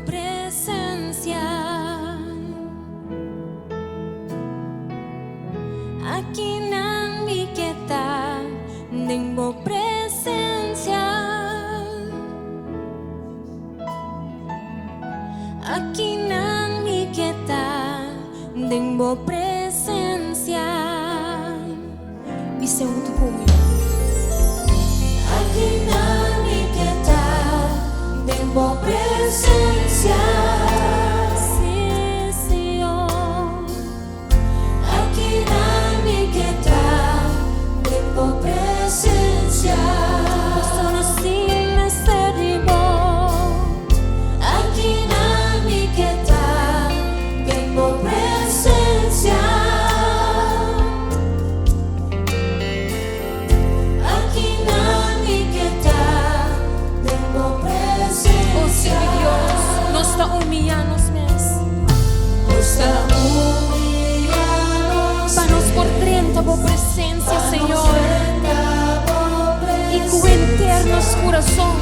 presencia. Aquí nang mikita ning mo presencia. Aquí nang mikita ning mo presencia. Bisa untuk bumi. Aquí nang mikita ning mo presencia. Por presencia, Señor, y tu eternos corazón,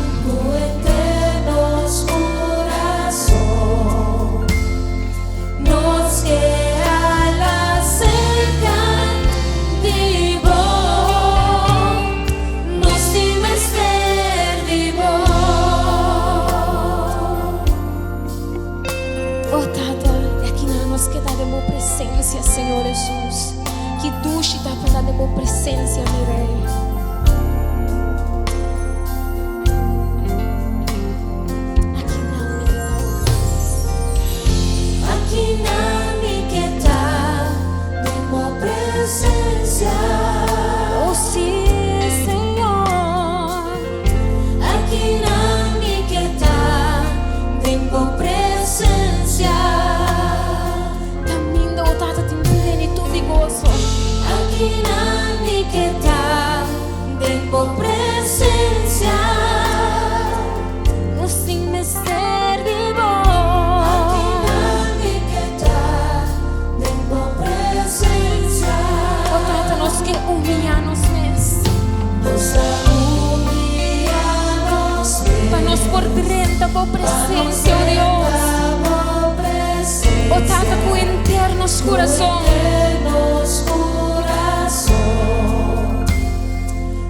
nos que al acercar vivo, nos dime ser vivo. Oh, Tata, aqui nos quedaremos presencia, Senhor Jesus. Que duche está falando de boa presença, meu rei. Aqui não me queda de boa presença. Oh, sim, Senhor. Aqui não me queda de boa presença. Caminho o Tata te entende tudo e gozo. Aquí nadie queda de por presencia, no sin ser vivo. Aquí nadie queda de por presencia. Oh, trátanos que humillarnos mes. Nos humillarnos mes. Panos por dentro por presencia, oh Dios. Oh, trata con internos corazón.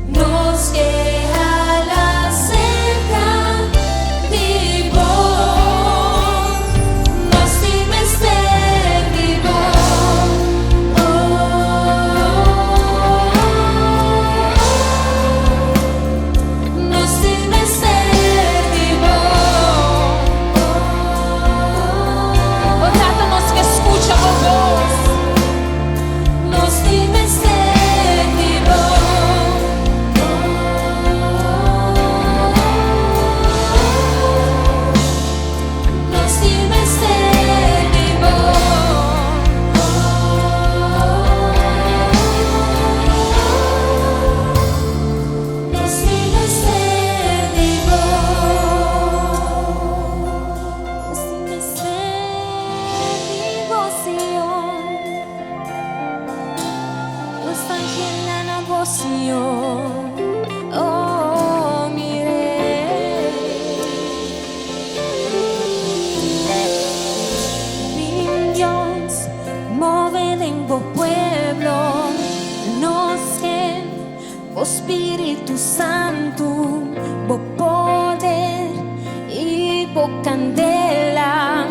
Nos que al acercar vivo, nos dime ser vivo. Nos dime ser vivo. Oh, trátanos que escucha por voz. Nos dime ser vivo. Oh, mire, Dios, mueve en vos pueblo, nos que vos Espíritu Santo, vos poder y vos candela.